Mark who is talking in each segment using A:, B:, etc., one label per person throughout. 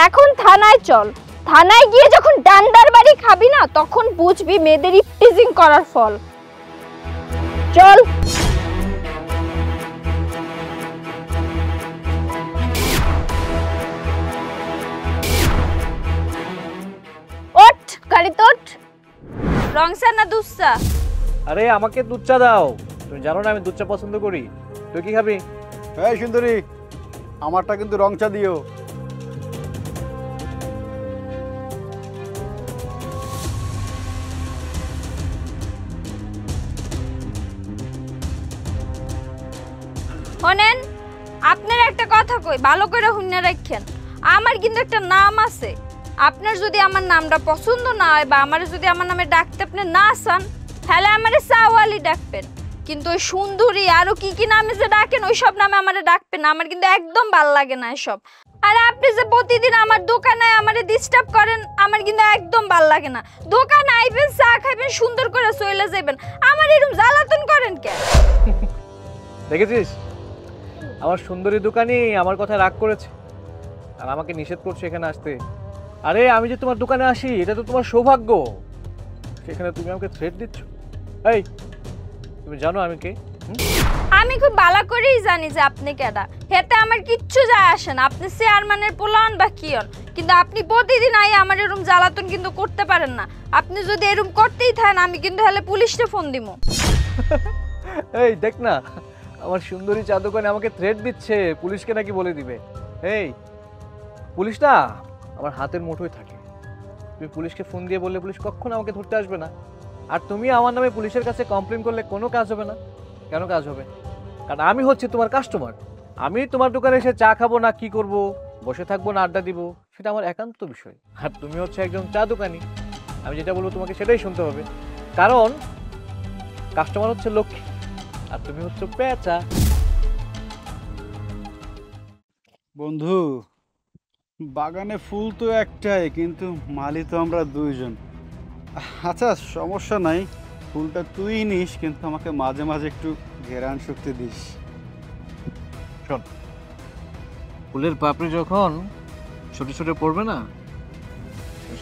A: এখন থানায় চল, থানায় গিয়ে যখন ডান্ডার বাড়ি খাবি না তখন বুঝবি মেয়েদের ইপটিজিং করার ফল। চল। ওঠ, গাড়িতে ওঠ। রং চা না দুধ চা?
B: আরে আমাকে দুধ চা দাও, তুমি জানো না আমি দুধ চা পছন্দ করি। তুই কি খাবি?
C: এই সুন্দরী, আমারটা কিন্তু রং চা দিও।
A: শোনেন, আপনার একটা কথা কই, ভালো করে শুনে রাখেন। আমার কিন্তু একটা নাম আছে। আপনার যদি আমার নামটা পছন্দ না হয় বা আমার যদি আমার নামে ডাকতে আপনি না চান, তাহলে আমারে চাওয়ালি ডাকবেন। কিন্তু ওই সুন্দরী আরো কি কি নামে যে ডাকেন ওই সব নামে আমারে ডাকবেন না। আমার কিন্তু একদম ভাল লাগে না এসব। আর আপনি যে প্রতিদিন আমার দোকানে আমারে ডিস্টার্ব করেন, আমার কিন্তু একদম ভাল লাগে না। দোকানে আইবেন, চা খাইবেন, সুন্দর করে চলে যাবেন, আমার এরকম জ্বালাতন করেন কেন?
B: দেখেছিস, আমার সুন্দরী দোকানি আমার কথা রাগ করেছে আর আমাকে নিষেধ করছে এখানে আসতে। আরে আমি যে তোমার দোকানে আসি এটা তো তোমার সৌভাগ্য, সেখানে তুমি আমাকে থ্রেট দিচ্ছ। এই, তুমি জানো আমি কে?
A: আমি খুব ভালো করেই জানি যে আপনি কেডা। হেতে আমার কিচ্ছু যায় আসে না, আপনি চেয়ারম্যানের পোলান বা কিয়ন। কিন্তু আপনি প্রতিদিন আই আমার এরকম জ্বালাতন কিন্তু করতে পারেন না। আপনি যদি এরকম করতেই থাকেন আমি কিন্তু হলে পুলিশে ফোন দিব।
B: এই দেখ না, আমার সুন্দরী চা দোকানে আমাকে থ্রেট দিচ্ছে, পুলিশকে নাকি বলে দিবে। এই, পুলিশ না আমার হাতের মুঠোয় থাকে। তুমি পুলিশকে ফোন দিয়ে বললে পুলিশ কখনো আমাকে ধরতে আসবে না। আর তুমি আমার নামে পুলিশের কাছে কমপ্লেন করলে কোনো কাজ হবে না। কেন কাজ হবে? কারণ আমি হচ্ছি তোমার কাস্টমার। আমি তোমার দোকানে এসে চা খাবো না কি করব, বসে থাকবো না আড্ডা দিব, সেটা আমার একান্ত বিষয়। আর তুমি হচ্ছে একজন চা দোকানি, আমি যেটা বলবো তোমাকে সেটাই শুনতে হবে। কারণ কাস্টমার হচ্ছে লক্ষ্মী আর তুমি হচ্ছে পেঁচা।
C: বন্ধু, বাগানে ফুল তো একটাই, কিন্তু মালি তো আমরা দুইজন। আচ্ছা সমস্যা নাই, ফুলটা তুই নিস, কিন্তু আমাকে মাঝে মাঝে একটু ঘেরান শক্তি দিস।
B: শোন, ফুলের পাপড়ি যখন ছোট ছোট পড়বে না,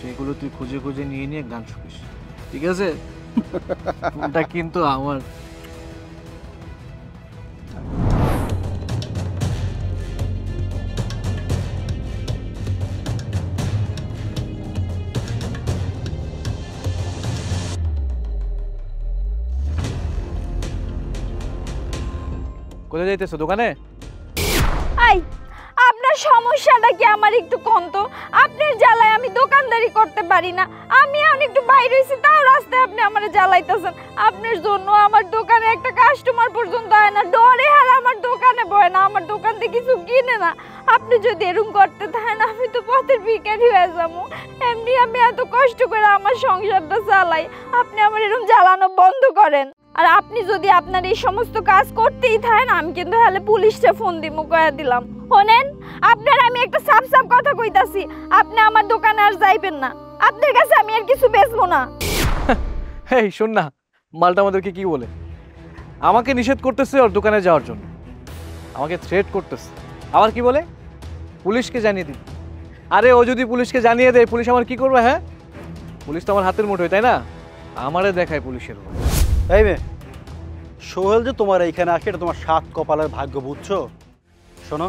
B: সেগুলো তুই খুঁজে খুঁজে নিয়ে নিয়ে গান শুকিস, ঠিক আছে? ফুলটা কিন্তু আমার। কোথায় যাইতেছো? দোকানে?
A: আই, আপনার সমস্যাটা কি আমার একটু কন্ত? আপনার জ্বালায় আমি দোকানদারি করতে পারি না। আমি এখন একটু বাইরে হইছি, তাও রাস্তায় আপনি আমারে জ্বালাইতেছেন। আপনার জন্য আমার দোকানে একটা কাস্টমার পর্যন্ত হয় না, ডরে আর আমার দোকানে বয় না, আমার দোকান থেকে কিছু কিনে না। আপনি যদি এরকম করতে থাকেন আমি তো পথের ভিখারি হয়ে যাবো। এমনি আমি এত কষ্ট করে আমার সংসারটা চালাই, আপনি আমার এরকম জ্বালানো বন্ধ করেন। আর আপনি যদি আপনার এই সমস্ত কাজ করতেই থাকেন আমি কিন্তু হলে পুলিশে ফোন দিব, কয়া দিলাম। শোনেন, আপনার আমি একটা সাফ সাফ কথা কইতাছি, আপনি আমার দোকানে আর যাইবেন না। আপনার কাছে আমি আর কিছু বেচবো না।
B: এই শোন না, মালটা আমাদেরকে কি বলে? আমাকে নিষেধ করতেছে ওর দোকানে যাওয়ার জন্য, আমাকে থ্রেট করতেছে। আবার কি বলে? পুলিশকে জানিয়ে দিই। আরে ও যদি পুলিশকে জানিয়ে দেয়, পুলিশ আমার কি করবে? হ্যাঁ, পুলিশ তো আমার হাতের মুঠোয়, তাই না? আমারে দেখায় পুলিশের।
C: এই মেয়ে, সোহেল যে তোমার এইখানে আসে এটা তোমার সাত কপালের ভাগ্য, বুঝছো? শোনো,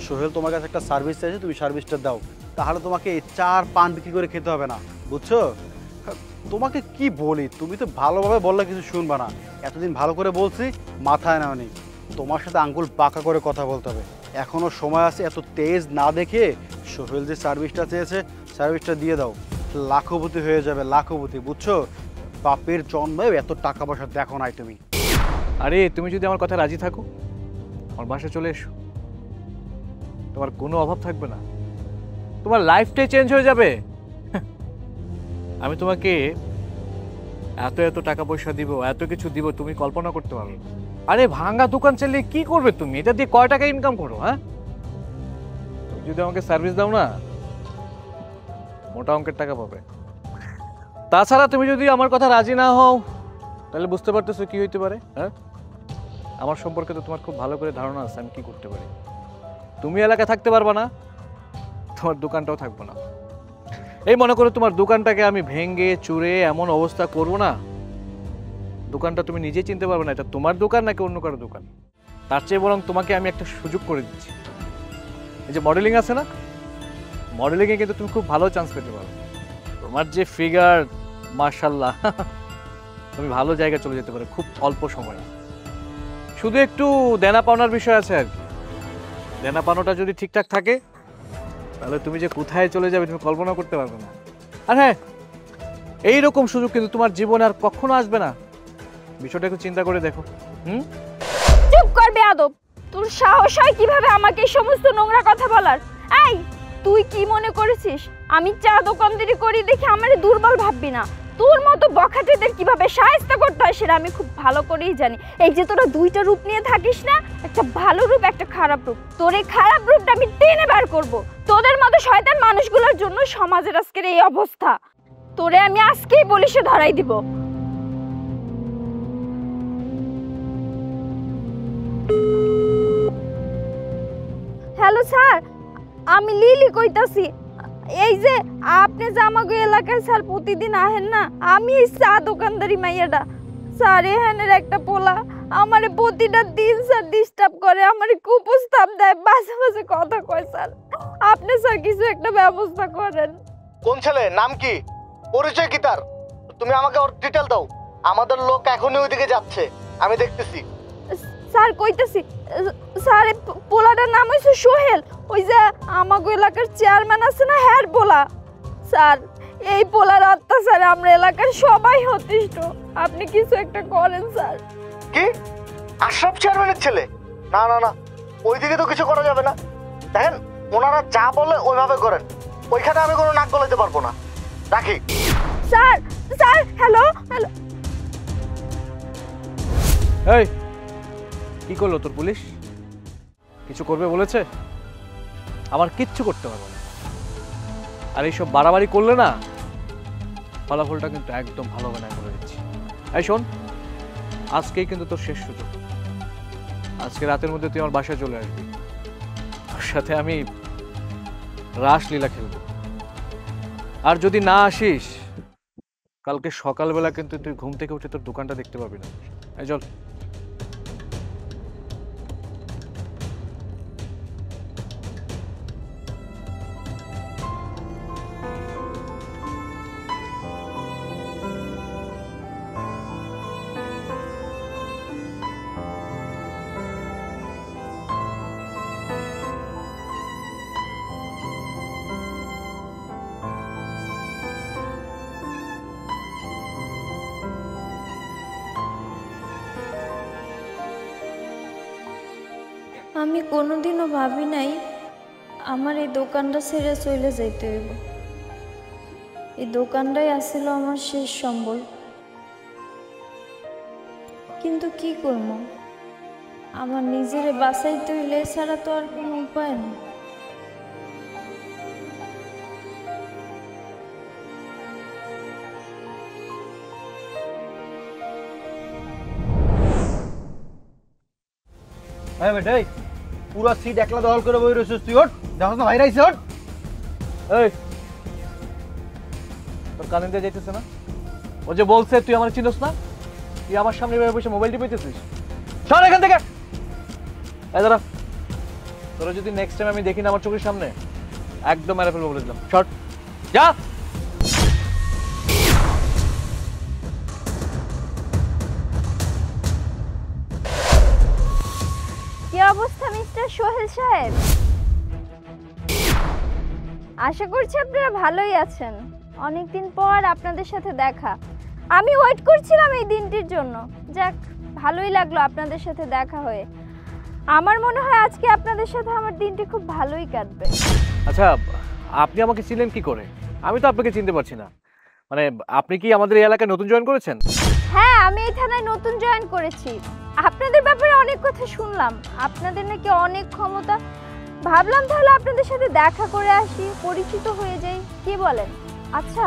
C: সোহেল তোমার কাছে একটা সার্ভিস চাইছে, তুমি সার্ভিসটা দাও, তাহলে তোমাকে এই চার পান বিক্রি করে খেতে হবে না, বুঝছো? তোমাকে কি বলি, তুমি তো ভালোভাবে বললে কিছু শুনবা না। এতদিন ভালো করে বলছি, মাথায় নাও নি। তোমার সাথে আঙ্গুল পাকা করে কথা বলতে হবে। এখনো সময় আছে, এত তেজ না দেখে সোহেল যে সার্ভিসটা চেয়েছে সার্ভিসটা দিয়ে দাও, লাখপতি হয়ে যাবে, লাখপতি, বুঝছো? বাপের জন্মে এত টাকা পয়সা দেখো নাই তুমি।
B: আরে তুমি যদি আমার কথা রাজি থাকো, আমার বাসায় চলে এসো, তোমার কোনো অভাব থাকবে না, তোমার লাইফটাই চেঞ্জ হয়ে যাবে। আমি তোমাকে এত এত টাকা পয়সা দিব, এত কিছু দিব, তুমি কল্পনা করতে পারবে। আরে ভাঙা দোকান চালিয়ে কি করবে তুমি? এটা দিয়ে কয় টাকা ইনকাম করো? হ্যাঁ, তুমি যদি আমাকে সার্ভিস দাও না, মোটা অঙ্কের টাকা পাবে। তাছাড়া তুমি যদি আমার কথা রাজি না হও, তাহলে বুঝতে পারতেছো কি হইতে পারে। হ্যাঁ, আমার সম্পর্কে তো তোমার খুব ভালো করে ধারণা আছে আমি কি করতে পারি। তুমি এলাকায় থাকতে পারবা না, তোমার দোকানটাও থাকবো না। এই মনে করো তোমার দোকানটাকে আমি ভেঙে চুরে এমন অবস্থা করব না, দোকানটা তুমি নিজেই চিনতে পারবে না এটা তোমার দোকান নাকি অন্য কারো দোকান। তার চেয়ে বরং তোমাকে আমি একটা সুযোগ করে দিচ্ছি। এই যে মডেলিং আছে না, মডেলিংয়ে কিন্তু তুমি খুব ভালো চান্স পেতে পারো। তোমার যে ফিগার, মাশাআল্লাহ, তুমি ভালো জায়গায় চলে যেতে পারো খুব অল্প সময়ে। শুধু একটু দেনা পাওনার বিষয় আছে আর কি। দেনা পাওনাটা যদি ঠিকঠাক থাকে তাহলে তুমি যে কোথায় চলে যাবে তুমি কল্পনা করতে পারবে না। আর হ্যাঁ, এইরকম সুযোগ কিন্তু তোমার জীবনে আর কখনো আসবে না। বিষয়টা একটু চিন্তা করে দেখো।
A: চুপ কর বেয়াদব, তোর সাহস হয় কিভাবে আমাকে এই সমস্ত নোংরা কথা বলার? এই তুই কি মনে করেছিস আমি চা দোকানদারি করি দেখে আমারে দুর্বল ভাববি না? তোর মতো বখাটেদের কিভাবে শায়েস্তা করতে হয় সেটা আমি খুব ভালো করেই জানি। এই যে তোরা দুইটা রূপ নিয়ে থাকিস না, একটা ভালো রূপ একটা খারাপ রূপ, তোর এই খারাপ রূপটা আমি টেনে বার করব। তোদের মতো শয়তান মানুষগুলোর জন্য সমাজের আজকের এই অবস্থা। তোরে আমি আজকেই পুলিশে ধরাই দিব। হ্যালো স্যার, আমি লিলি কইতাছি। এই যে আপনি যে আমাকে এলাকায় স্যার প্রতিদিন আহেন না, আমি এই চা দোকানদারি মাইয়াটা। স্যার এখানের একটা পোলা আমারে প্রতিটা দিন স্যার ডিস্টার্ব করে, আমারে কুপ্রস্তাব দেয়, বাজে বাজে কথা কয়। স্যার আপনি স্যার কিছু একটা ব্যবস্থা করেন।
D: কোন ছেলে, নাম কি, পরিচয় কি তার? তুমি আমাকে ওর ডিটেল দাও। আমাদের লোক এখনই ওইদিকে যাচ্ছে, আমি দেখতেছি।
A: স্যার কইতাছি স্যার, পোলাটার নাম হইছে সোহেল, ওই যে আমাগো এলাকার চেয়ারম্যান আছে না, হ্যার পোলা। স্যার এই পোলার অত্যাচারে আমরা এলাকার সবাই অতিষ্ঠ, আপনি কিছু একটা করেন স্যার।
D: কি, আশরাফ চেয়ারম্যানের ছেলে? না না না, ওইদিকে তো কিছু করা যাবে না। দেখেন, ওনারা যা বলে ওইভাবে করেন, ওইখানে আমি কোনো নাক গলাইতে পারবো না। রাখি।
A: Sir sir hello hello.
B: এই কি করলো তোর পুলিশ? কিছু করবে বলেছে? আমার কিচ্ছু করতে পারবো না। আর এইসব বাড়াবাড়ি করলে না, ফলাফলটা কিন্তু একদম ভালো হবে না বলে দিচ্ছি। এই শোন, আজকেই কিন্তু তোর শেষ সুযোগ। আজকে রাতের মধ্যে তুই আমার বাসায় চলে আসবি, ওর সাথে আমি রাসলীলা খেলবো। আর যদি না আসিস, কালকে সকালবেলা কিন্তু তুই ঘুম থেকে উঠে তোর দোকানটা দেখতে পাবি না। এই চল।
E: আমি কোনোদিনও ভাবি নাই আমার এই দোকানটা ছেড়ে চলে যাইতে হইব। এই দোকানটাই আসছিল আমার শেষ সম্বল। কিন্তু কি করব, আমার নিজেরে বাঁচাইতে হইলে ছাড়া তো আর কোনো উপায় নেই।
C: হ্যাঁ বেটাই, পুরো সিট একলা দখল করে বই রয়েছিস তুই। ওঠ, দেখো তো ভাইরা আইছে। ওঠ।
B: এই তোর কানে দিয়ে যাইতেছে না? ও যে বলছে তুই আমার চিনস না, তুই আমার সামনে এভাবে বসে মোবাইল টিপেছিস। সর এখান থেকে। এই দাঁড়া, তোরা যদি নেক্সট টাইম আমি দেখি না আমার চোখের সামনে, একদম মেরে ফেলবো বলে দিলাম। শর্ট যা।
A: কি অবস্থা মিস্টার সোহেল সাহেব? আশা করছি আপনারা ভালোই আছেন। অনেকদিন পর আপনাদের সাথে দেখা, আমি ওয়েট করছিলাম এই দিনটির জন্য। যাক, ভালোই লাগলো আপনাদের সাথে দেখা হয়ে। আমার মনে হয় আজকে আপনাদের সাথে আমার দিনটি খুব ভালোই কাটবে।
B: আচ্ছা, আপনি আমাকে চিনলেন কি করে? আমি তো আপনাকে চিনতে পারছি না। মানে আপনি কি আমাদের এই এলাকায় নতুন জয়েন করেছেন?
A: হ্যাঁ, আমি এই থানায় নতুন জয়েন করেছি। আপনাদের ব্যাপারে অনেক কথা শুনলাম, আপনাদের নাকি অনেক ক্ষমতা। ভাবলাম তাহলে আপনাদের সাথে দেখা করে আসি, পরিচিত হয়ে যাই, কি বলেন? আচ্ছা,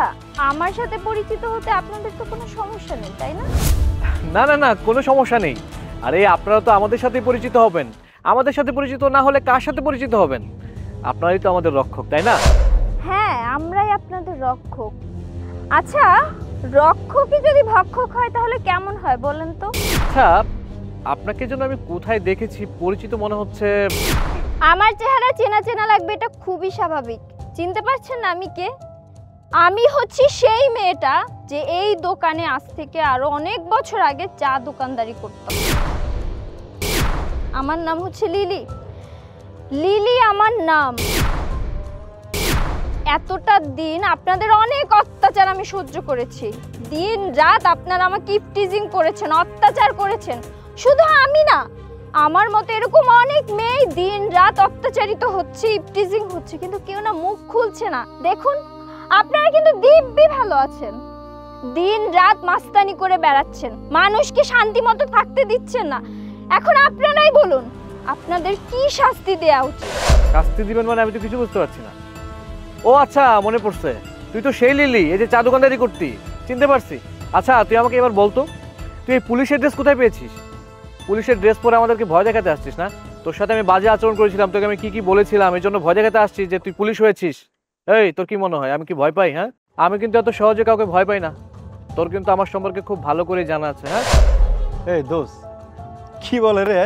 A: আমার সাথে পরিচিত হতে আপনাদের তো কোনো সমস্যা নেই, তাই না?
B: না না না, কোনো সমস্যা নেই। আরে আপনারা তো আমাদের সাথেই পরিচিত হবেন। আমাদের সাথে পরিচিত না হলে কার সাথে পরিচিত হবেন? আপনারাই তো আমাদের রক্ষক, তাই না?
A: হ্যাঁ, আমরাই আপনাদের রক্ষক। আচ্ছা, রক্ষকই যদি ভক্ষক হয় তাহলে কেমন হয় বলেন তো?
B: আচ্ছা, আপনাকে যেন আমি কোথায় দেখেছি, পরিচিত মনে হচ্ছে।
A: আমার চেহারা চেনা চেনা লাগবে, এটা খুবই স্বাভাবিক। চিনতে পারছেন না আমি কে? আমি হচ্ছি সেই মেয়েটা যে এই দোকানে আজ থেকে আরো অনেক বছর আগে চা দোকানদারি করতাম। আমার নাম হচ্ছে লিলি। লিলি আমার নাম। এতটা দিন আপনাদের অনেক অত্যাচার আমি সহ্য করেছি। দিন রাত আপনারা আমাকে ইফটিজিং করেছেন, অত্যাচার করেছেন। শুধু আমি না, আমার মতো এরকম অনেক মেয়ে দিন রাত অত্যাচারিত হচ্ছে, ইফটিজিং হচ্ছে, কিন্তু কেউ না মুখ খুলছে না। দেখুন, আপনারা কিন্তু দিব্যি ভালো আছেন। দিন রাত মাস্তানি করে বেড়াচ্ছেন, মানুষকে শান্তি মতো থাকতে দিচ্ছেন না। এখন আপনারাই বলুন, আপনাদের কি শাস্তি দেওয়া উচিত?
B: শাস্তি দিবেন মানে? আমি তো কিছু বুঝতে পারছি না। ও আচ্ছা, মনে পড়ছে, তুই তো সেই লিলি, এই যে চা দোকানদারি করতি, চিনতে পারছি। আচ্ছা, তুই আমাকে এবার বলতো, তুই এই পুলিশের ড্রেস কোথায় পেয়েছিস? পুলিশের ড্রেস পরে আমাদেরকে ভয় দেখাতে আসছিস না? তোর সাথে আমি বাজে আচরণ করেছিলাম, তোকে আমি কি বলেছিলাম, এই জন্য ভয় দেখাতে আসছিস যে তুই পুলিশ হয়েছিস। এই, তোর কি মনে হয় আমি কি ভয় পাই? হ্যাঁ, আমি কিন্তু এত সহজে কাউকে ভয় পাই না। তোর কিন্তু আমার সম্পর্কে খুব ভালো করে জানা আছে। হ্যাঁ,
C: এই দোস্ত, কি বলে রে?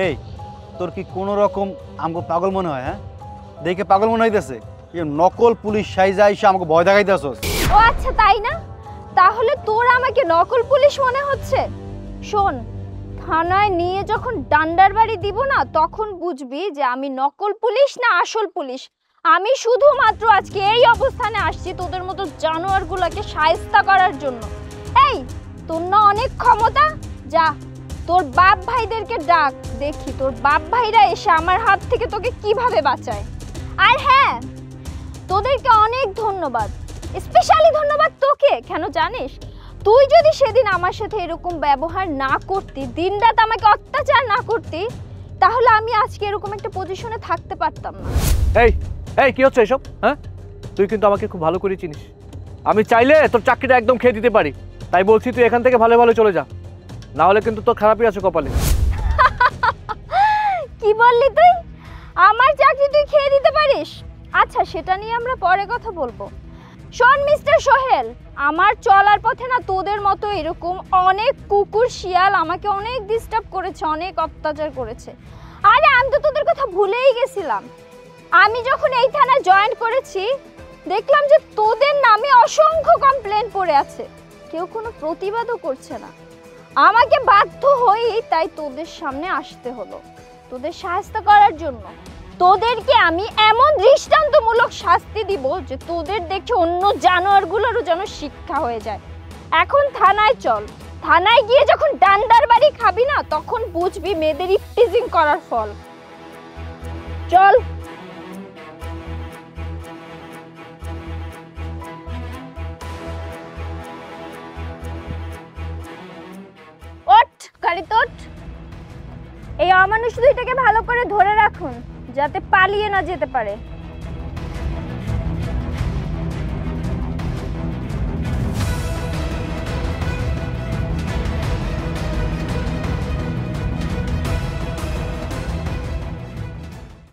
C: এই, তোর কি কোনো রকম আমাকে পাগল মনে হয়? হ্যাঁ, দেখে পাগল মনে হইতেছে? নকল পুলিশ সাইজা এসে আমাকে ভয় দেখাইতেছস?
A: ও আচ্ছা, তাই না? তাহলে তোর আমাকে নকল পুলিশ মনে হচ্ছে? শোন, থানায় নিয়ে যখন ডান্ডার বাড়ি দিব না, তখন বুঝবি যে আমি নকল পুলিশ না আসল পুলিশ। আমি শুধুমাত্র আজকে এই অবস্থানে আসছি তোদের মতো জানোয়ারগুলোকে শায়েস্তা করার জন্য। এই, তোর না অনেক ক্ষমতা, যা তোর বাপ ভাইদেরকে ডাক, দেখি তোর বাপ ভাইরা এসে আমার হাত থেকে তোকে কিভাবে বাঁচায়। আর হ্যাঁ, তোদেরকে অনেক ধন্যবাদ, স্পেশালি ধন্যবাদ তোকে। কেন জানিস? তুই যদি সেদিন আমার সাথে এরকম ব্যবহার না করতি, দিনরাত আমাকে অত্যাচার না করতি, তাহলে আমি আজকে এরকম একটা পজিশনে থাকতে পারতাম না।
B: এই এই কি হচ্ছে এসব? হ্যাঁ, তুই কিন্তু আমাকে খুব ভালো করে চিনিস। আমি চাইলে তোর চাকরিটা একদম খেয়ে দিতে পারি, তাই বলছি তুই এখান থেকে ভালো ভালো চলে যা, না হলে কিন্তু তোর খারাপই আছে কপালে।
A: কি বললি তুই? আমার চাকরি তুই খেয়ে দিতে পারিস? আচ্ছা, সেটা নিয়ে আমরা পরে কথা বলবো। শোন মিস্টার সোহেল, আমার চলার পথে না তোদের মতো এরকম অনেক কুকুর শিয়াল আমাকে অনেক ডিস্টার্ব করেছে, অনেক অত্যাচার করেছে। আরে আমি তো তোদের কথা ভুলেই গেছিলাম। আমি যখন এই থানায় জয়েন করেছি, দেখলাম যে তোদের নামে অসংখ্য কমপ্লেন পড়ে আছে, কেউ কোনো প্রতিবাদও করছে না। আমাকে বাধ্য হয়েই তাই তোদের সামনে আসতে হলো, তোদের সাহায্য করার জন্য। তোদেরকে আমি এমন দৃষ্টান্তমূলক শাস্তি দিব যে তোদের দেখে অন্য জানোয়ারগুলোরও যেন শিক্ষা হয়ে যায়। এখন থানায় চল, থানায় গিয়ে যখন ডান্ডার বাড়ি খাবি না, তখন বুঝবি মেয়েদের ইফটিজিং করার ফল। চল। ওঠ, গাড়িতে ওঠ। এই অমানুষ দুইটাকে ভালো করে ধরে রাখুন, যাতে পালিয়ে না যেতে পারে।